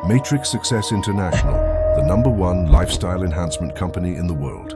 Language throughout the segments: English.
Matrix Success International, the #1 lifestyle enhancement company in the world.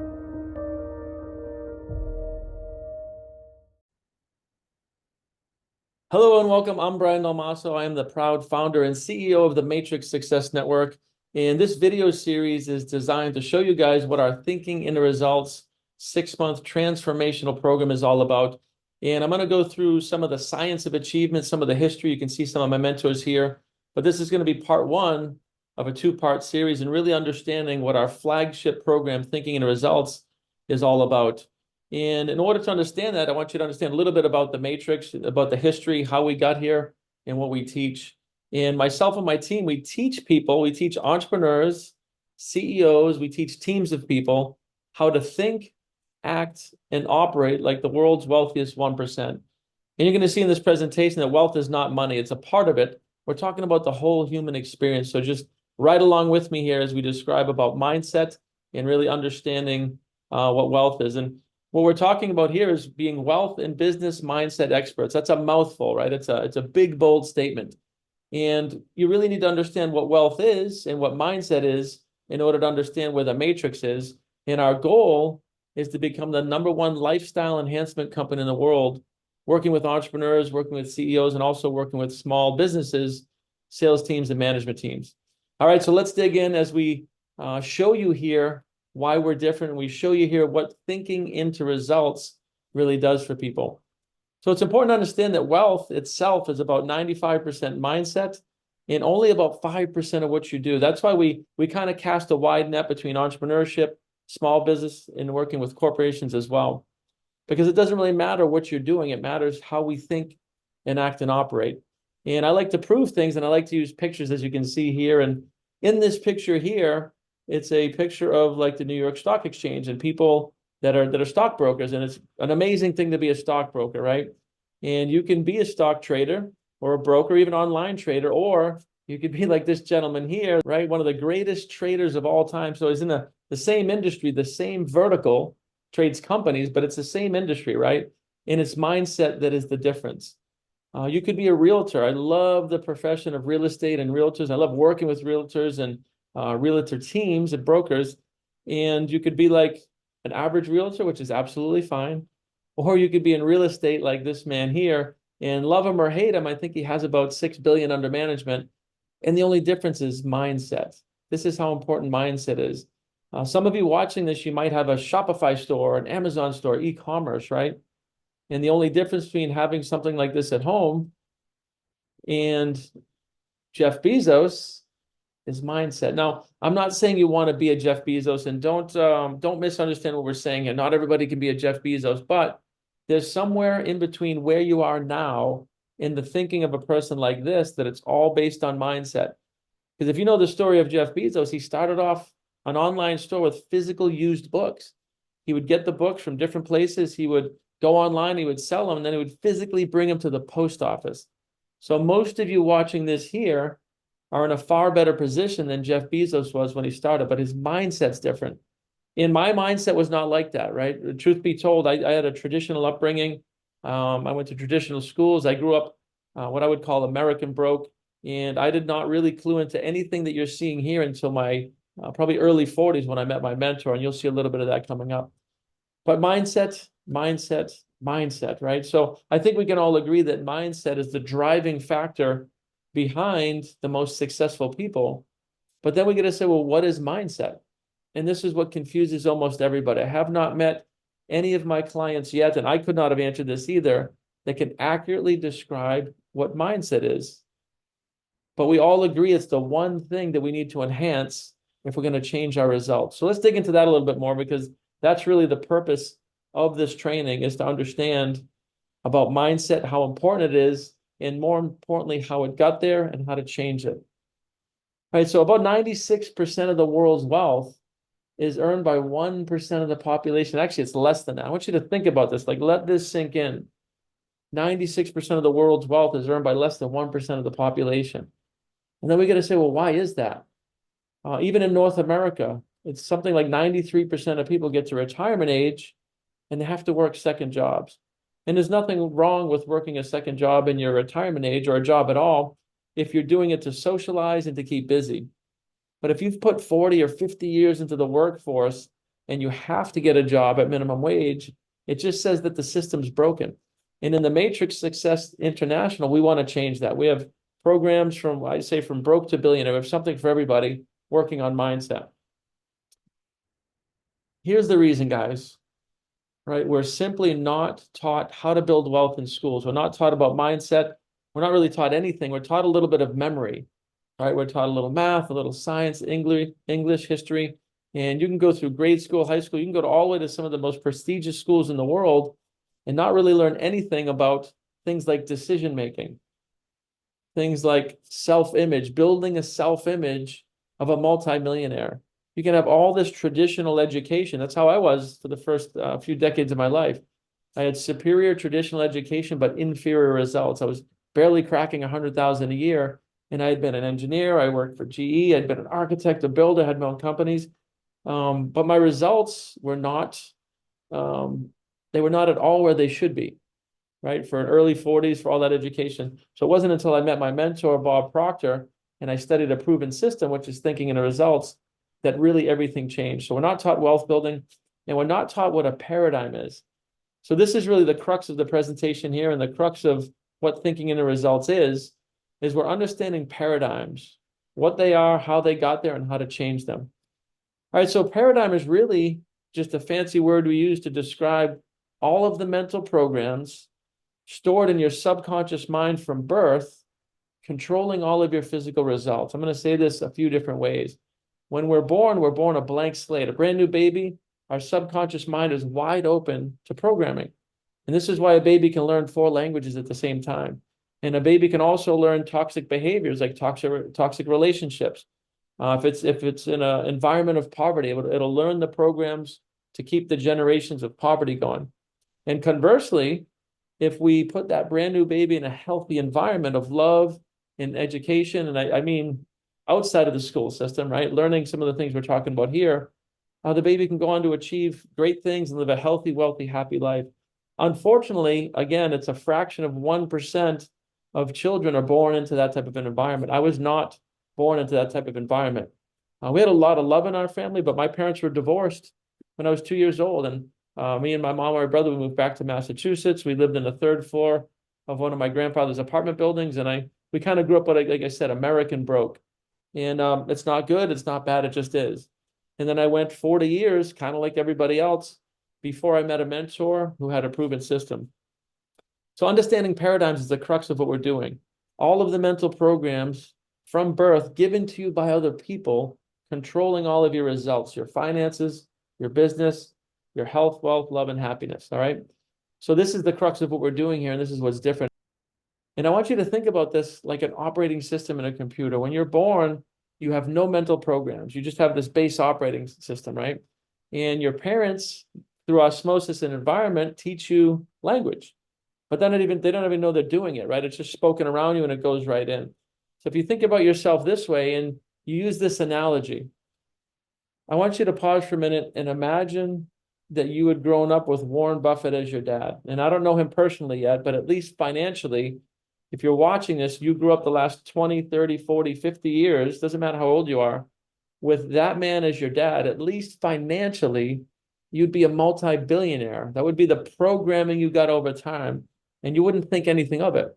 Hello and welcome. I'm Brian Dalmaso. I am the proud founder and CEO of the Matrix Success Network. And this video series is designed to show you guys what our Thinking into Results 6-month transformational program is all about. And I'm going to go through some of the science of achievement, some of the history. You can see some of my mentors here. But this is going to be part one of a 2-part series and really understanding what our flagship program, Thinking into Results, is all about. And in order to understand that, I want you to understand a little bit about the Matrix, about the history, how we got here, and what we teach. And myself and my team, we teach people, we teach entrepreneurs, CEOs, we teach teams of people how to think, act, and operate like the world's wealthiest 1%. And you're going to see in this presentation that wealth is not money. It's a part of it. We're talking about the whole human experience. So just ride along with me here as we describe about mindset and really understanding what wealth is. And what we're talking about here is being wealth and business mindset experts. That's a mouthful, right? It's a big, bold statement. And you really need to understand what wealth is and what mindset is in order to understand where the matrix is. And our goal is to become the #1 lifestyle enhancement company in the world, working with entrepreneurs, working with CEOs, and also working with small businesses, sales teams, and management teams. All right, so let's dig in as we show you here why we're different. We show you here what thinking into results really does for people. So it's important to understand that wealth itself is about 95% mindset and only about 5% of what you do. That's why we kind of cast a wide net between entrepreneurship, small business, and working with corporations as well. Because it doesn't really matter what you're doing. It matters how we think and act and operate. And I like to prove things, and I like to use pictures, as you can see here. And in this picture here, it's a picture of like the New York Stock Exchange and people that are stockbrokers. And it's an amazing thing to be a stockbroker, right? And you can be a stock trader or a broker, even online trader, or you could be like this gentleman here, right? One of the greatest traders of all time. So he's in the same industry, the same vertical, trades companies, but it's the same industry, right? And it's mindset that is the difference. You could be a realtor. I love the profession of real estate and realtors. I love working with realtors and realtor teams and brokers. And you could be like an average realtor, which is absolutely fine. Or you could be in real estate like this man here, and love him or hate him, I think he has about 6 billion under management. And the only difference is mindset. This is how important mindset is. Some of you watching this, you might have a Shopify store, an Amazon store, e-commerce, right? And the only difference between having something like this at home and Jeff Bezos is mindset. Now, I'm not saying you want to be a Jeff Bezos, and don't misunderstand what we're saying here. Not everybody can be a Jeff Bezos, but there's somewhere in between where you are now in the thinking of a person like this that it's all based on mindset. Because if you know the story of Jeff Bezos, he started off an online store with physical used books. He would get the books from different places. He would go online, he would sell them, and then he would physically bring them to the post office. So most of you watching this here are in a far better position than Jeff Bezos was when he started, but his mindset's different. And my mindset was not like that, right? Truth be told, I had a traditional upbringing. I went to traditional schools. I grew up what I would call American broke, and I did not really clue into anything that you're seeing here until my probably early 40s when I met my mentor, and you'll see a little bit of that coming up. But mindset, right? So I think we can all agree that mindset is the driving factor behind the most successful people. But then we got to say, well, what is mindset? And this is what confuses almost everybody. I have not met any of my clients yet, and I could not have answered this either, that can accurately describe what mindset is. But we all agree it's the one thing that we need to enhance if we're going to change our results. So let's dig into that a little bit more, because that's really the purpose of this training, is to understand about mindset, how important it is, and more importantly, how it got there and how to change it. All right, so about 96% of the world's wealth is earned by 1% of the population. Actually, it's less than that. I want you to think about this, like let this sink in. 96% of the world's wealth is earned by less than 1% of the population. And then we got to say, well, why is that? Even in North America, it's something like 93% of people get to retirement age and they have to work second jobs. And there's nothing wrong with working a second job in your retirement age or a job at all. if you're doing it to socialize and to keep busy. But if you've put 40 or 50 years into the workforce and you have to get a job at minimum wage, it just says that the system's broken. And in the Matrix Success International, we want to change that. We have programs from, I say, from broke to billionaire. We have something for everybody working on mindset. Here's the reason, guys, right? We're simply not taught how to build wealth in schools. We're not taught about mindset. We're not really taught anything. We're taught a little bit of memory, right? We're taught a little math, a little science, English, history, and you can go through grade school, high school. You can go to all the way to some of the most prestigious schools in the world and not really learn anything about things like decision making, things like self-image, building a self-image of a multimillionaire. You can have all this traditional education. That's how I was for the first few decades of my life. I had superior traditional education, but inferior results. I was barely cracking 100,000 a year. And I had been an engineer. I worked for GE. I'd been an architect, a builder, had my own companies. But my results were not, they were not at all where they should be, right? For an early 40s, for all that education. So it wasn't until I met my mentor, Bob Proctor, and I studied a proven system, which is thinking and results, that really everything changed. So we're not taught wealth building, and we're not taught what a paradigm is. So this is really the crux of the presentation here, and the crux of what thinking and the results is we're understanding paradigms, what they are, how they got there, and how to change them. All right, so paradigm is really just a fancy word we use to describe all of the mental programs stored in your subconscious mind from birth, controlling all of your physical results. I'm going to say this a few different ways. When we're born a blank slate, a brand new baby. Our subconscious mind is wide open to programming. And this is why a baby can learn 4 languages at the same time. And a baby can also learn toxic behaviors like toxic relationships. If it's in an environment of poverty, it'll learn the programs to keep the generations of poverty going. And conversely, if we put that brand new baby in a healthy environment of love and education, and I mean outside of the school system, right? Learning some of the things we're talking about here, the baby can go on to achieve great things and live a healthy, wealthy, happy life. Unfortunately, again, it's a fraction of 1% of children are born into that type of an environment. I was not born into that type of environment. We had a lot of love in our family, but my parents were divorced when I was 2 years old. And me and my mom and my brother, we moved back to Massachusetts. We lived in the 3rd floor of one of my grandfather's apartment buildings. And we kind of grew up, like I said, American broke. And it's not good. It's not bad. It just is. And then I went 40 years, kind of like everybody else, before I met a mentor who had a proven system. So understanding paradigms is the crux of what we're doing. All of the mental programs from birth given to you by other people, controlling all of your results, your finances, your business, your health, wealth, love, and happiness. All right. So this is the crux of what we're doing here, and this is what's different. And I want you to think about this like an operating system in a computer. When you're born, you have no mental programs. You just have this base operating system, right? And your parents, through osmosis and environment, teach you language. But they don't even know they're doing it, right? It's just spoken around you and it goes right in. So if you think about yourself this way and you use this analogy, I want you to pause for a minute and imagine that you had grown up with Warren Buffett as your dad. And I don't know him personally yet, but at least financially, if you're watching this, you grew up the last 20, 30, 40, 50 years, doesn't matter how old you are, with that man as your dad, at least financially, you'd be a multi-billionaire. That would be the programming you got over time, and you wouldn't think anything of it,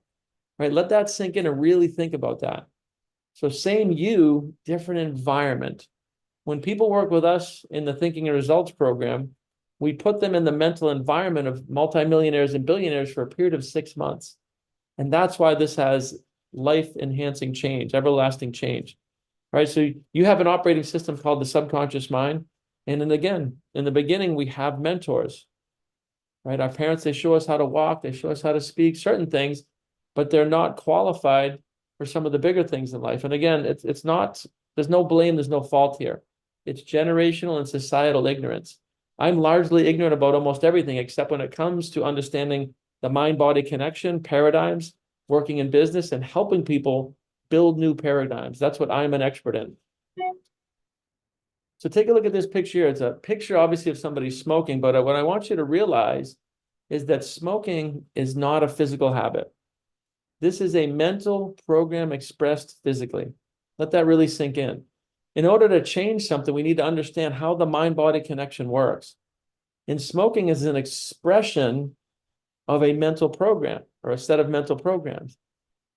right? Let that sink in and really think about that. So same you, different environment. When people work with us in the Thinking and Results program, we put them in the mental environment of multimillionaires and billionaires for a period of 6 months. And that's why this has life-enhancing change, everlasting change, right? So you have an operating system called the subconscious mind. And then again, in the beginning, we have mentors, right? Our parents, they show us how to walk, they show us how to speak, certain things, but they're not qualified for some of the bigger things in life. And again, it's not, there's no blame, there's no fault here. It's generational and societal ignorance. I'm largely ignorant about almost everything, except when it comes to understanding the mind-body connection, paradigms, working in business, and helping people build new paradigms. That's what I'm an expert in. So take a look at this picture here. It's a picture, obviously, of somebody smoking, but what I want you to realize is that smoking is not a physical habit. This is a mental program expressed physically. Let that really sink in. In order to change something, we need to understand how the mind-body connection works. And smoking is an expression of a mental program or a set of mental programs,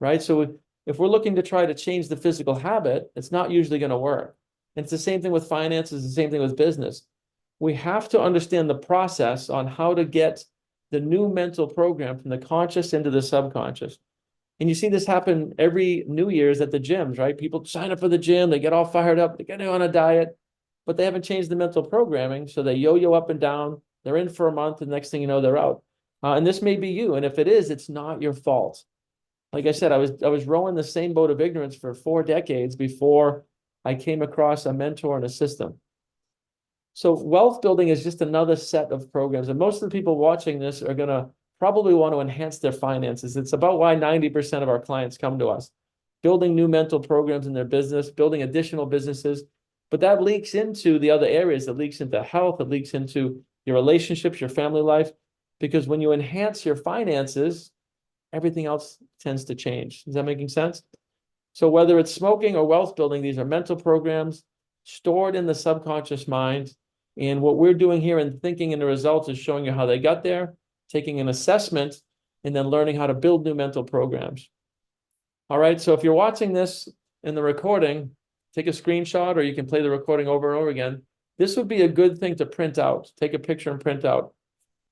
right? So if we're looking to try to change the physical habit, it's not usually going to work. And it's the same thing with finances, the same thing with business. We have to understand the process on how to get the new mental program from the conscious into the subconscious. And you see this happen every New Year's at the gyms, right? People sign up for the gym, they get all fired up, they get on a diet, but they haven't changed the mental programming. So they yo-yo up and down. They're in for a month, and next thing you know, they're out. And this may be you. And if it is, it's not your fault. Like I said, I was rowing the same boat of ignorance for 4 decades before I came across a mentor and a system. So wealth building is just another set of programs. And most of the people watching this are going to probably want to enhance their finances. It's about why 90% of our clients come to us, building new mental programs in their business, building additional businesses. But that leaks into the other areas. It leaks into health. It leaks into your relationships, your family life. Because when you enhance your finances, everything else tends to change. Is that making sense? So whether it's smoking or wealth building, these are mental programs stored in the subconscious mind. And what we're doing here in thinking and the results is showing you how they got there, taking an assessment, and then learning how to build new mental programs. All right, so if you're watching this in the recording, take a screenshot, or you can play the recording over and over again. This would be a good thing to print out. Take a picture and print out.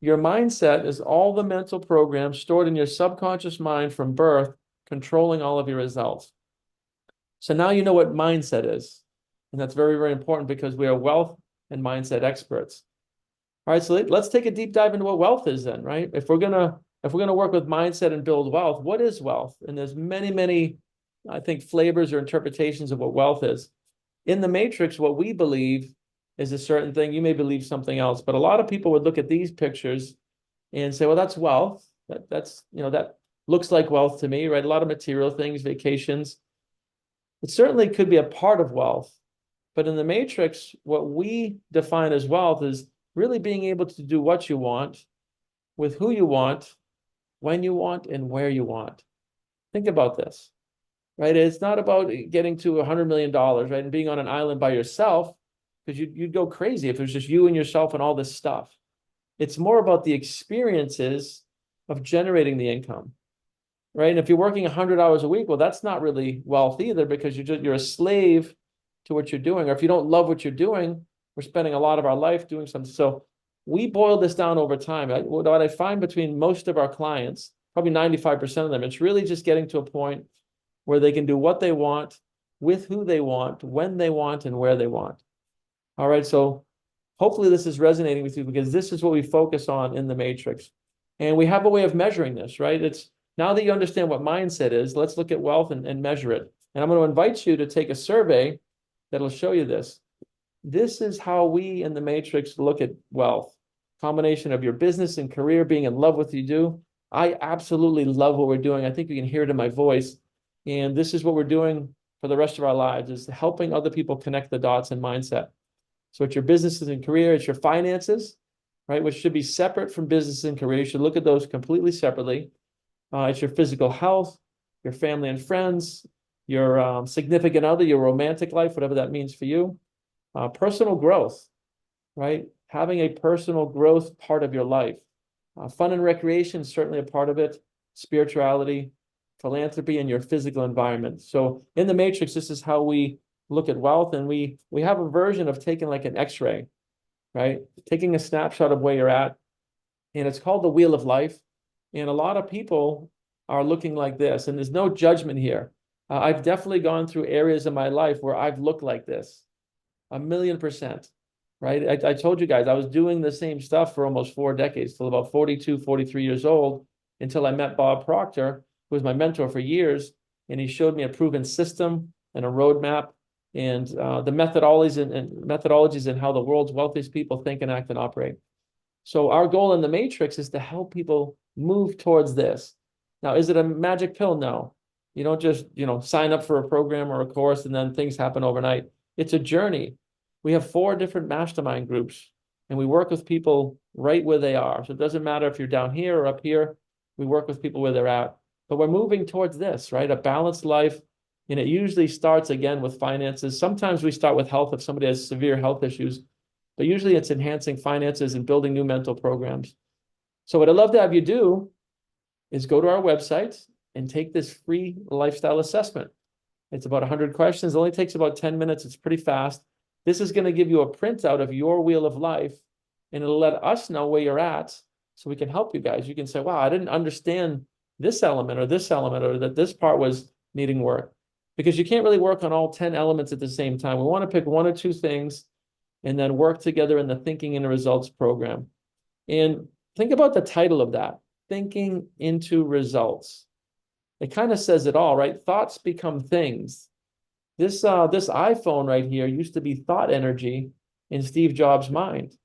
Your mindset is all the mental programs stored in your subconscious mind from birth, controlling all of your results. So now you know what mindset is. And that's very, very important because we are wealth and mindset experts. All right, so let's take a deep dive into what wealth is then, right? If we're gonna work with mindset and build wealth, what is wealth? And there's many, many, I think, flavors or interpretations of what wealth is. In the Matrix, what we believe is a certain thing. You may believe something else, but a lot of people would look at these pictures and say, well, that's wealth. That's, that looks like wealth to me, right? A lot of material things, vacations. It certainly could be a part of wealth. But in the Matrix, what we define as wealth is really being able to do what you want, with who you want, when you want, and where you want. Think about this, right? It's not about getting to $100 million, right? And being on an island by yourself, because you'd go crazy if it was just you and yourself and all this stuff. It's more about the experiences of generating the income, right? And if you're working 100 hours a week, well, that's not really wealth either, because you're a slave to what you're doing. Or if you don't love what you're doing, we're spending a lot of our life doing something. So we boil this down over time. What I find between most of our clients, probably 95% of them, it's really just getting to a point where they can do what they want, with who they want, when they want, and where they want. All right, so hopefully this is resonating with you, because this is what we focus on in the Matrix. And we have a way of measuring this, right? It's now that you understand what mindset is, let's look at wealth and measure it. And I'm going to invite you to take a survey that'll show you this. This is how we in the Matrix look at wealth. Combination of your business and career, being in love with what you do. I absolutely love what we're doing. I think you can hear it in my voice. And this is what we're doing for the rest of our lives, is helping other people connect the dots in mindset. So it's your businesses and career, it's your finances, right? Which should be separate from business and career. You should look at those completely separately. It's your physical health, your family and friends, your significant other, your romantic life, whatever that means for you. Personal growth, right? Having a personal growth part of your life. Fun and recreation is certainly a part of it. Spirituality, philanthropy, and your physical environment. So in the Matrix, this is how we look at wealth. And we have a version of taking like an X-ray, right? Taking a snapshot of where you're at. And it's called the Wheel of Life. And a lot of people are looking like this. And there's no judgment here. I've definitely gone through areas in my life where I've looked like this. 1,000,000%, right? I told you guys, I was doing the same stuff for almost 4 decades, till about 42, 43 years old, until I met Bob Proctor, who was my mentor for years. And he showed me a proven system and a roadmap, and the methodologies and how the world's wealthiest people think and act and operate. So our goal in the Matrix is to help people move towards this. Now, is it a magic pill? No. You don't just, sign up for a program or a course and then things happen overnight. It's a journey. We have 4 different mastermind groups, and we work with people right where they are. So it doesn't matter if you're down here or up here. We work with people where they're at. But we're moving towards this, right? A balanced life. And it usually starts again with finances. Sometimes we start with health if somebody has severe health issues, but usually it's enhancing finances and building new mental programs. So what I'd love to have you do is go to our website and take this free lifestyle assessment. It's about 100 questions. It only takes about 10 minutes. It's pretty fast. This is going to give you a printout of your wheel of life, and it'll let us know where you're at so we can help you guys. You can say, wow, I didn't understand this element, or that this part was needing work. Because you can't really work on all 10 elements at the same time. We want to pick one or two things and then work together in the Thinking into Results program. And think about the title of that, Thinking into Results. It kind of says it all, right? Thoughts become things. This iPhone right here used to be thought energy in Steve Jobs' mind,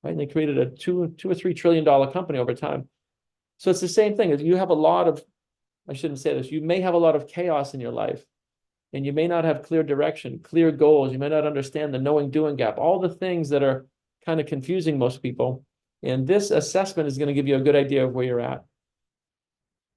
right? And they created a two or $3 trillion company over time. So it's the same thing. You have a lot of, I shouldn't say this, you may have a lot of chaos in your life, and you may not have clear direction, clear goals. You may not understand the knowing doing gap, all the things that are kind of confusing most people. And this assessment is going to give you a good idea of where you're at.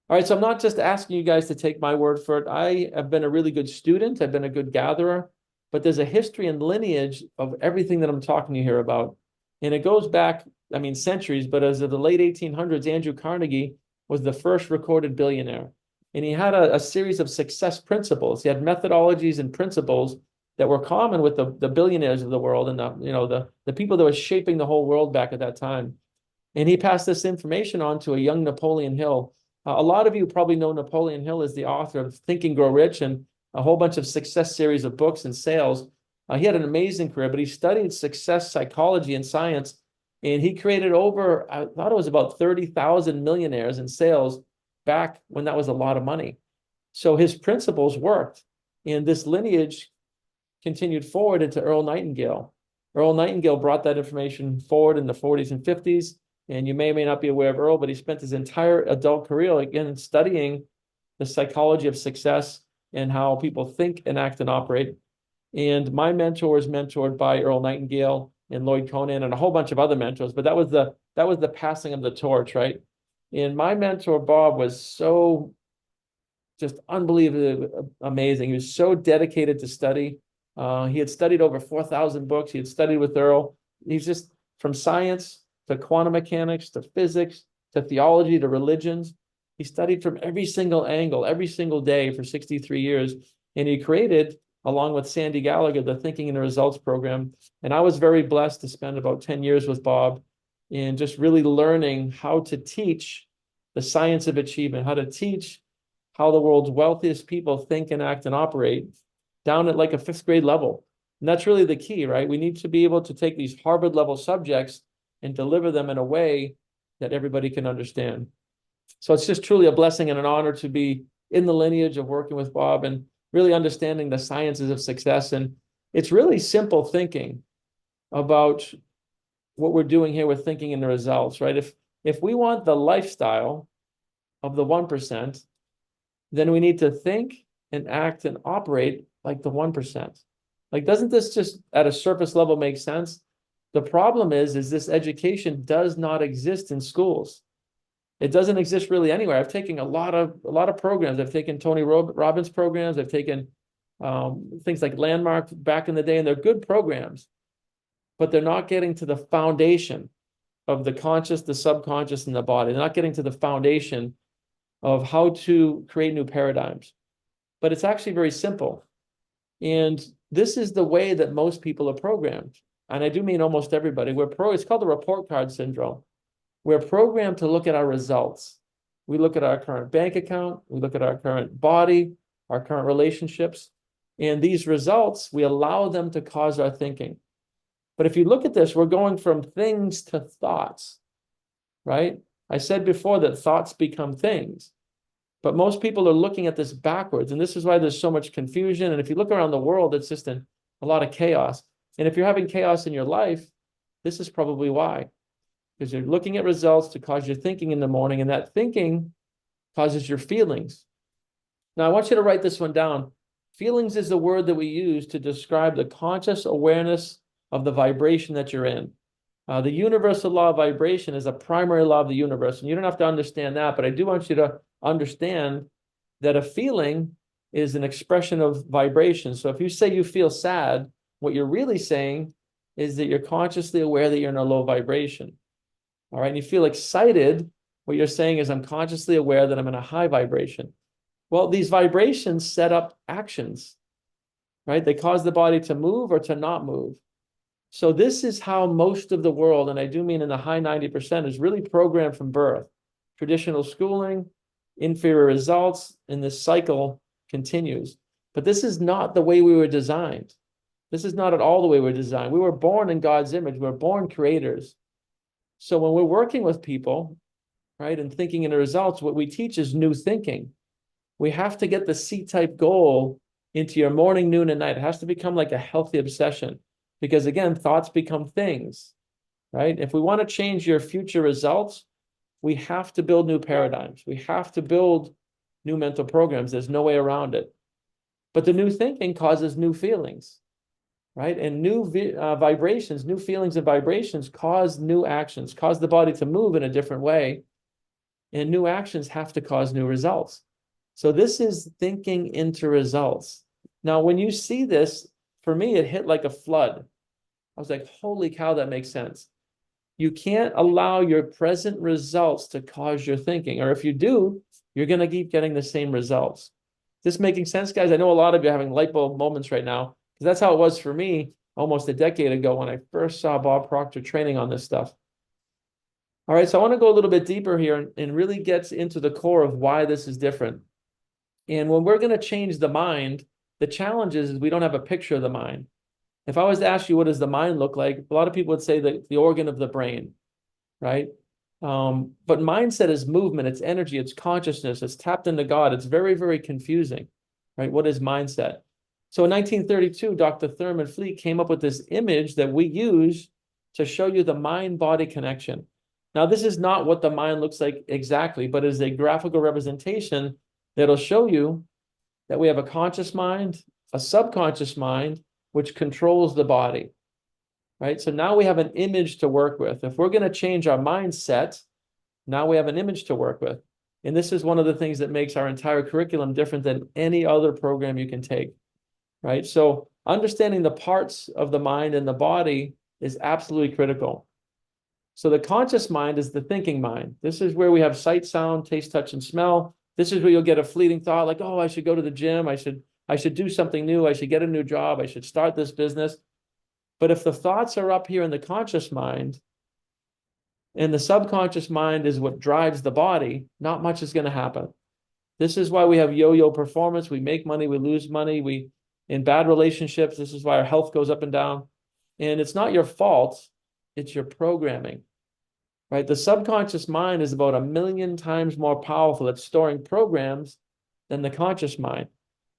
All right, so I'm not just asking you guys to take my word for it. I have been a really good student. I've been a good gatherer, but there's a history and lineage of everything that I'm talking to you here about. And it goes back, I mean, centuries, but as of the late 1800s, Andrew Carnegie was the first recorded billionaire. And he had a series of success principles. He had methodologies and principles that were common with the billionaires of the world and the people that were shaping the whole world back at that time. And he passed this information on to a young Napoleon Hill. A lot of you probably know Napoleon Hill as the author of Think and Grow Rich and a whole bunch of success series of books and sales. He had an amazing career, but he studied success psychology and science, and he created over, I thought it was about 30,000 millionaires in sales back when that was a lot of money. So his principles worked, and this lineage continued forward into Earl Nightingale. Earl Nightingale brought that information forward in the 40s and 50s. And you may or may not be aware of Earl, but he spent his entire adult career, again, studying the psychology of success and how people think and act and operate. And my mentor was mentored by Earl Nightingale and Lloyd Conan and a whole bunch of other mentors, but that was the passing of the torch, right? And my mentor, Bob, was so just unbelievably amazing. He was so dedicated to study. He had studied over 4,000 books. He had studied with Earl. He's just from science to quantum mechanics, to physics, to theology, to religions. He studied from every single angle, every single day for 63 years. And he created, along with Sandy Gallagher, the Thinking and Results program. And I was very blessed to spend about 10 years with Bob in just really learning how to teach the science of achievement, how to teach how the world's wealthiest people think and act and operate down at like a 5th grade level. And that's really the key, right? We need to be able to take these Harvard level subjects and deliver them in a way that everybody can understand. So it's just truly a blessing and an honor to be in the lineage of working with Bob and really understanding the sciences of success. And it's really simple thinking about what we're doing here with Thinking in the Results, right? If we want the lifestyle of the 1%, then we need to think and act and operate like the 1%. Like, doesn't this just at a surface level make sense? The problem is this education does not exist in schools. It doesn't exist really anywhere. I've taken a lot of programs. I've taken Tony Robbins programs. I've taken things like Landmark back in the day, and they're good programs, but they're not getting to the foundation of the conscious, the subconscious, and the body. They're not getting to the foundation of how to create new paradigms. But it's actually very simple. And this is the way that most people are programmed. And I do mean almost everybody. It's called the report card syndrome. We're programmed to look at our results. We look at our current bank account, we look at our current body, our current relationships, and these results, we allow them to cause our thinking. But if you look at this, we're going from things to thoughts, right? I said before that thoughts become things, but most people are looking at this backwards, and this is why there's so much confusion. And if you look around the world, it's just a lot of chaos. And if you're having chaos in your life, this is probably why. Because you're looking at results to cause your thinking in the morning, and that thinking causes your feelings. Now, I want you to write this one down. Feelings is the word that we use to describe the conscious awareness of the vibration that you're in. The universal law of vibration is a primary law of the universe, and you don't have to understand that, but I do want you to understand that a feeling is an expression of vibration. So if you say you feel sad, what you're really saying is that you're consciously aware that you're in a low vibration. All right. And you feel excited, what you're saying is I'm consciously aware that I'm in a high vibration. Well, these vibrations set up actions, right? They cause the body to move or to not move. So this is how most of the world, and I do mean in the high 90%, is really programmed from birth. Traditional schooling, inferior results, and this cycle continues. But this is not the way we were designed. This is not at all the way we're designed. We were born in God's image. We were born creators. So when we're working with people, right, and thinking in the results, what we teach is new thinking. We have to get the C-type goal into your morning, noon, and night. It has to become like a healthy obsession because, again, thoughts become things, right? If we want to change your future results, we have to build new paradigms. We have to build new mental programs. There's no way around it. But the new thinking causes new feelings, right? And new vibrations, new feelings and vibrations cause new actions, cause the body to move in a different way. And new actions have to cause new results. So this is thinking into results. Now, when you see this, for me, it hit like a flood. I was like, holy cow, that makes sense. You can't allow your present results to cause your thinking. Or if you do, you're going to keep getting the same results. This making sense, guys? I know a lot of you are having light bulb moments right now, because that's how it was for me almost a decade ago when I first saw Bob Proctor training on this stuff. All right, so I want to go a little bit deeper here and really get into the core of why this is different. And when we're going to change the mind, the challenge is we don't have a picture of the mind. If I was to ask you, what does the mind look like? A lot of people would say that the organ of the brain, right? But mindset is movement, it's energy, it's consciousness, it's tapped into God. It's very, very confusing, right? What is mindset? So in 1932, Dr. Thurman Fleet came up with this image that we use to show you the mind-body connection. Now, this is not what the mind looks like exactly, but is a graphical representation that'll show you that we have a conscious mind, a subconscious mind, which controls the body, right? So now we have an image to work with. If we're going to change our mindset, now we have an image to work with. And this is one of the things that makes our entire curriculum different than any other program you can take, right? So understanding the parts of the mind and the body is absolutely critical. So the conscious mind is the thinking mind. This is where we have sight, sound, taste, touch, and smell. This is where you'll get a fleeting thought like, oh, I should go to the gym. I should do something new. I should get a new job. I should start this business. But if the thoughts are up here in the conscious mind and the subconscious mind is what drives the body, not much is going to happen. This is why we have yo-yo performance. We make money, we lose money. In bad relationships, this is why our health goes up and down. And it's not your fault. It's your programming, right? The subconscious mind is about 1,000,000 times more powerful at storing programs than the conscious mind.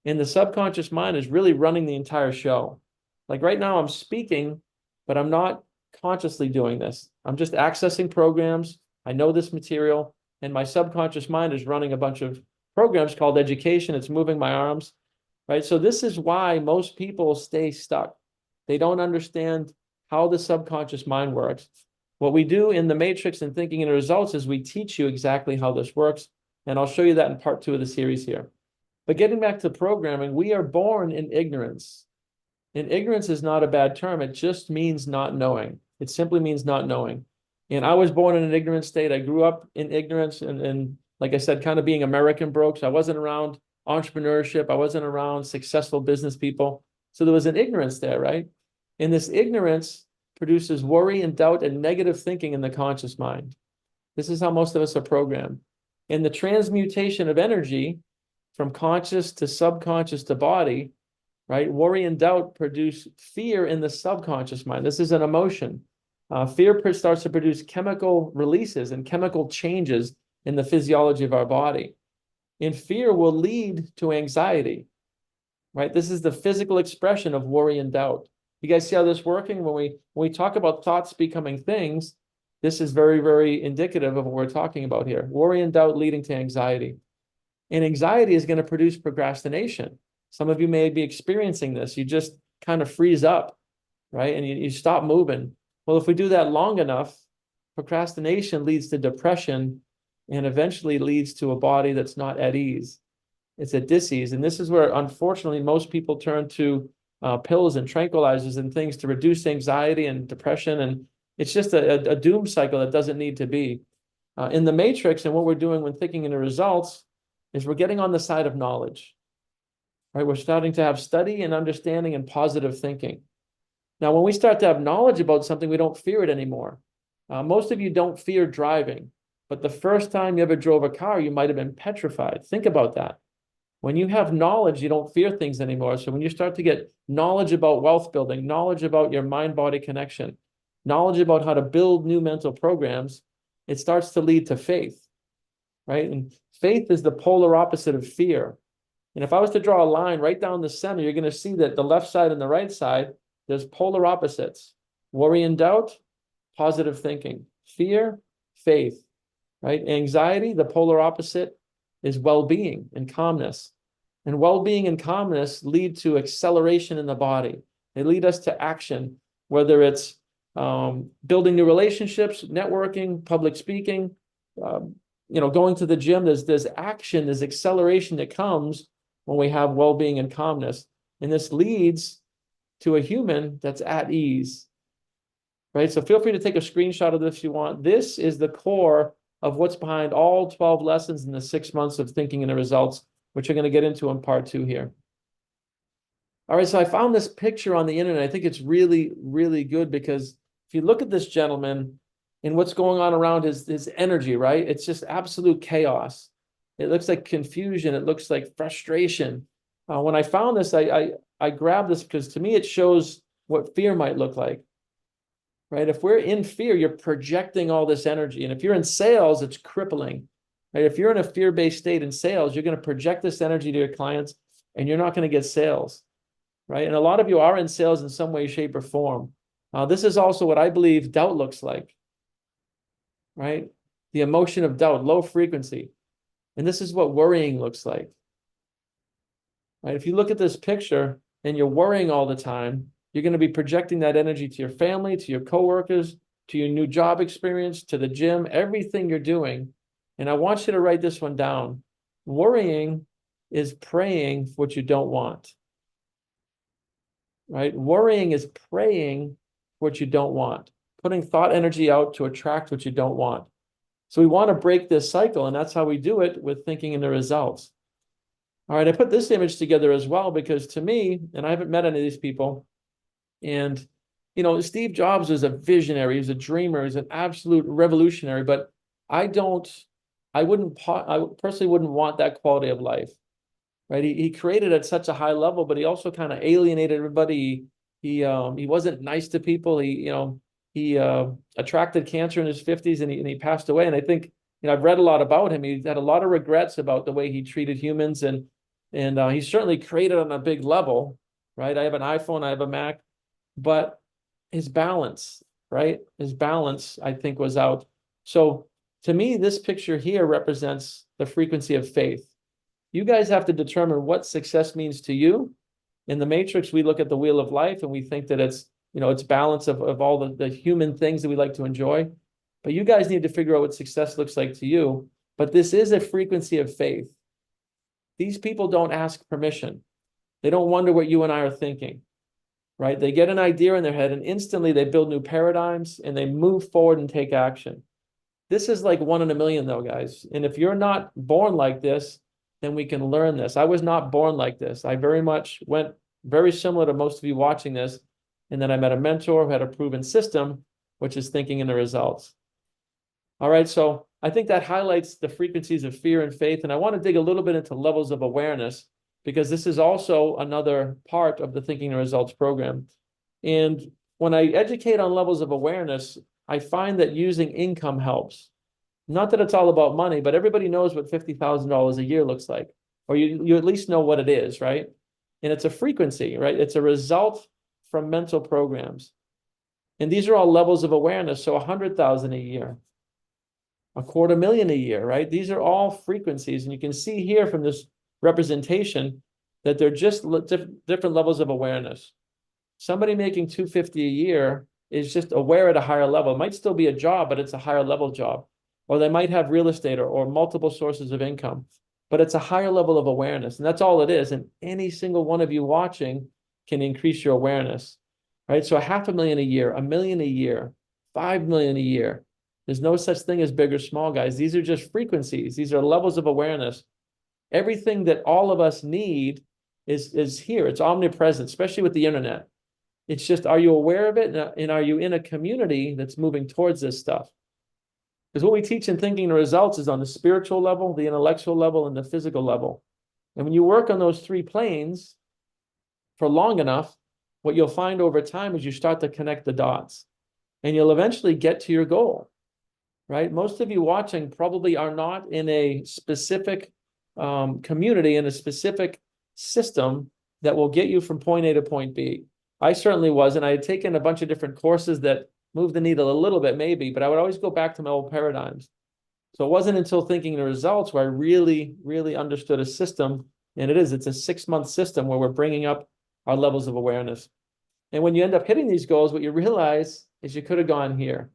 And the subconscious mind is really running the entire show. Like right now, I'm speaking, but I'm not consciously doing this. I'm just accessing programs. I know this material, and my subconscious mind is running a bunch of programs called education. It's moving my arms, right? So this is why most people stay stuck. They don't understand how the subconscious mind works. What we do in the matrix and thinking in the results is we teach you exactly how this works. And I'll show you that in part 2 of the series here. But getting back to programming, we are born in ignorance. And ignorance is not a bad term. It just means not knowing. It simply means not knowing. And I was born in an ignorant state. I grew up in ignorance and like I said, kind of being American broke. So I wasn't around entrepreneurship. I wasn't around successful business people. So there was an ignorance there, right? And this ignorance produces worry and doubt and negative thinking in the conscious mind. This is how most of us are programmed. And the transmutation of energy from conscious to subconscious to body, right? Worry and doubt produce fear in the subconscious mind. This is an emotion. Fear starts to produce chemical releases and chemical changes in the physiology of our body. And fear will lead to anxiety, right? This is the physical expression of worry and doubt. You guys see how this is working? When we talk about thoughts becoming things, this is very, very indicative of what we're talking about here. Worry and doubt leading to anxiety. And anxiety is going to produce procrastination. Some of you may be experiencing this. You just kind of freeze up, right? And you stop moving. Well, if we do that long enough, procrastination leads to depression and eventually leads to a body that's not at ease. It's a disease. And this is where, unfortunately, most people turn to pills and tranquilizers and things to reduce anxiety and depression. And it's just a doom cycle that doesn't need to be. In the matrix, and what we're doing when thinking in the results is we're getting on the side of knowledge, right? We're starting to have study and understanding and positive thinking. Now, when we start to have knowledge about something, we don't fear it anymore. Most of you don't fear driving, but the first time you ever drove a car, you might have been petrified. Think about that. When you have knowledge, you don't fear things anymore. So when you start to get knowledge about wealth building, knowledge about your mind-body connection, knowledge about how to build new mental programs, it starts to lead to faith, right? And faith is the polar opposite of fear. And if I was to draw a line right down the center, you're going to see that the left side and the right side, there's polar opposites. Worry and doubt, positive thinking. Fear, faith, right? Anxiety, the polar opposite is well-being and calmness. And well-being and calmness lead to acceleration in the body. They lead us to action, whether it's building new relationships, networking, public speaking, going to the gym. There's action, there's acceleration that comes when we have well-being and calmness. And this leads to a human that's at ease, right? So feel free to take a screenshot of this if you want. This is the core of what's behind all 12 lessons in the 6 months of thinking and the results, which we're going to get into in part 2 here. All right, so I found this picture on the internet. I think it's really, really good because if you look at this gentleman and what's going on around his energy, right? It's just absolute chaos. It looks like confusion. It looks like frustration. When I found this, I grabbed this because to me, it shows what fear might look like, right? If we're in fear, you're projecting all this energy. And if you're in sales, it's crippling, right? If you're in a fear-based state in sales, you're going to project this energy to your clients and you're not going to get sales, right? And a lot of you are in sales in some way, shape, or form. This is also what I believe doubt looks like, right? The emotion of doubt, low frequency. And this is what worrying looks like, right? If you look at this picture and you're worrying all the time, you're going to be projecting that energy to your family, to your coworkers, to your new job experience, to the gym, everything you're doing. And I want you to write this one down. Worrying is praying for what you don't want, right? Worrying is praying for what you don't want, putting thought energy out to attract what you don't want. So we want to break this cycle, and that's how we do it with thinking in the results. All right, I put this image together as well because to me, and I haven't met any of these people, and Steve Jobs was a visionary, he was a dreamer, he's an absolute revolutionary, but I personally wouldn't want that quality of life, right? He created at such a high level, but he also kind of alienated everybody. He wasn't nice to people. He attracted cancer in his 50s and he passed away. And I think, I've read a lot about him. He had a lot of regrets about the way he treated humans and he certainly created on a big level, right? I have an iPhone, I have a Mac, but his balance, right? His balance, I think, was out. So to me, this picture here represents the frequency of faith. You guys have to determine what success means to you. In the Matrix, we look at the wheel of life and we think that it's balance of all the human things that we like to enjoy. But you guys need to figure out what success looks like to you. But this is a frequency of faith. These people don't ask permission. They don't wonder what you and I are thinking, right? They get an idea in their head and instantly they build new paradigms and they move forward and take action. This is like 1 in a million though, guys. And if you're not born like this, then we can learn this. I was not born like this. I very much went very similar to most of you watching this. And then I met a mentor who had a proven system, which is thinking in the results. All right, so I think that highlights the frequencies of fear and faith. And I want to dig a little bit into levels of awareness because this is also another part of the Thinking and Results program. And when I educate on levels of awareness, I find that using income helps. Not that it's all about money, but everybody knows what $50,000 a year looks like, or you at least know what it is, right? And it's a frequency, right? It's a result from mental programs. And these are all levels of awareness. So 100,000 a year, 250,000 a year, right? These are all frequencies. And you can see here from this representation that they're just different levels of awareness. Somebody making 250 a year is just aware at a higher level. It might still be a job, but it's a higher level job. Or they might have real estate or multiple sources of income. but it's a higher level of awareness. And that's all it is. And any single one of you watching can increase your awareness, right? So $500,000 a year, $1 million a year, 5 million a year. There's no such thing as big or small, guys. These are just frequencies. These are levels of awareness. Everything that all of us need is here. It's omnipresent, especially with the internet. It's just, are you aware of it? And are you in a community that's moving towards this stuff? Because what we teach in Thinking the Results is on the spiritual level, the intellectual level, and the physical level. And when you work on those three planes for long enough, what you'll find over time is you start to connect the dots. And you'll eventually get to your goal, right? Most of you watching probably are not in a specific community, in a specific system that will get you from point A to point B. I certainly wasn't. I had taken a bunch of different courses that moved the needle a little bit, maybe, but I would always go back to my old paradigms. So it wasn't until Thinking the Results where I really, really understood a system, and it's a 6-month system where we're bringing up our levels of awareness. And when you end up hitting these goals, what you realize is you could have gone here,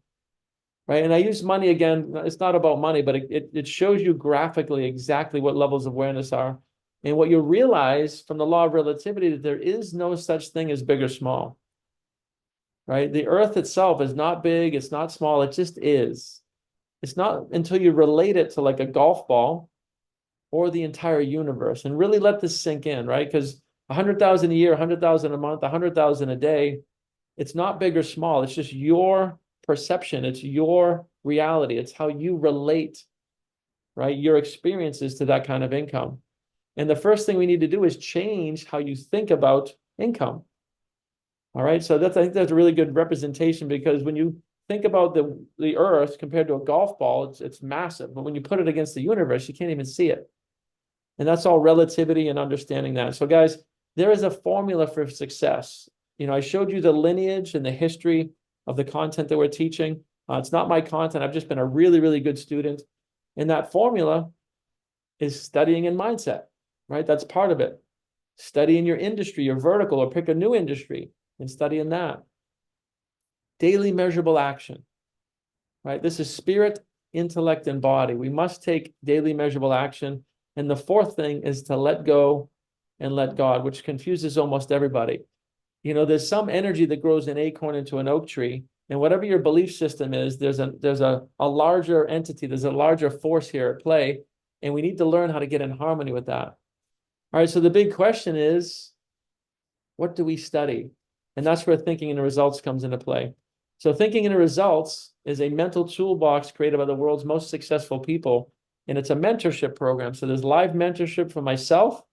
right? And I use money again. It's not about money, but it shows you graphically exactly what levels of awareness are. And what you'll realize from the law of relativity, that there is no such thing as big or small, right? The earth itself is not big, it's not small, it just is. It's not until you relate it to like a golf ball or the entire universe, and really let this sink in, right? Because 100,000 a year, 100,000 a month, 100,000 a day, it's not big or small. It's just your perception. It's your reality. It's how you relate, right? Your experiences to that kind of income. And the first thing we need to do is change how you think about income. All right. So I think that's a really good representation, because when you think about the earth compared to a golf ball, it's massive. But when you put it against the universe, you can't even see it. And that's all relativity and understanding that. So guys, there is a formula for success. I showed you the lineage and the history of the content that we're teaching. It's not my content. I've just been a really, really good student. And that formula is studying in mindset, right? That's part of it. Study in your industry, your vertical, or pick a new industry and study in that. Daily measurable action, right? This is spirit, intellect, and body. We must take daily measurable action. And the fourth thing is to let go and let God, which confuses almost everybody. There's some energy that grows an acorn into an oak tree, and whatever your belief system is, there's a larger entity, there's a larger force here at play, and we need to learn how to get in harmony with that. All right, so the big question is, what do we study? And that's where Thinking in the Results comes into play. So Thinking in the Results is a mental toolbox created by the world's most successful people, and it's a mentorship program. So there's live mentorship for myself,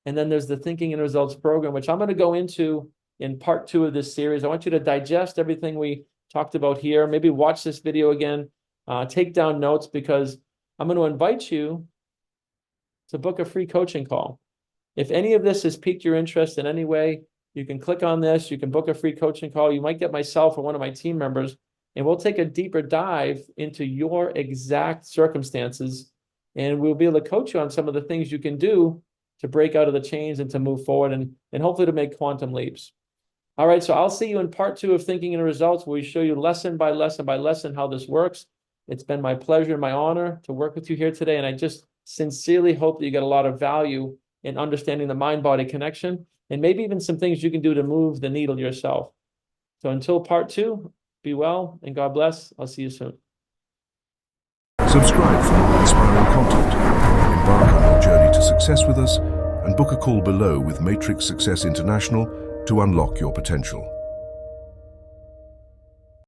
and then there's the Thinking in the Results program, which I'm going to go into in part 2 of this series. I want you to digest everything we talked about here. Maybe watch this video again, take down notes, because I'm going to invite you to book a free coaching call. If any of this has piqued your interest in any way, you can click on this, you can book a free coaching call. You might get myself or one of my team members, and we'll take a deeper dive into your exact circumstances, and we'll be able to coach you on some of the things you can do to break out of the chains and to move forward, and hopefully to make quantum leaps. All right, so I'll see you in part 2 of Thinking in the Results, where we show you lesson by lesson by lesson how this works. It's been my pleasure and my honor to work with you here today, and I just sincerely hope that you get a lot of value in understanding the mind-body connection, and maybe even some things you can do to move the needle yourself. So until part 2, be well, and God bless. I'll see you soon. Subscribe for more inspiring content. Embark on your journey to success with us, and book a call below with Matrix Success International to unlock your potential.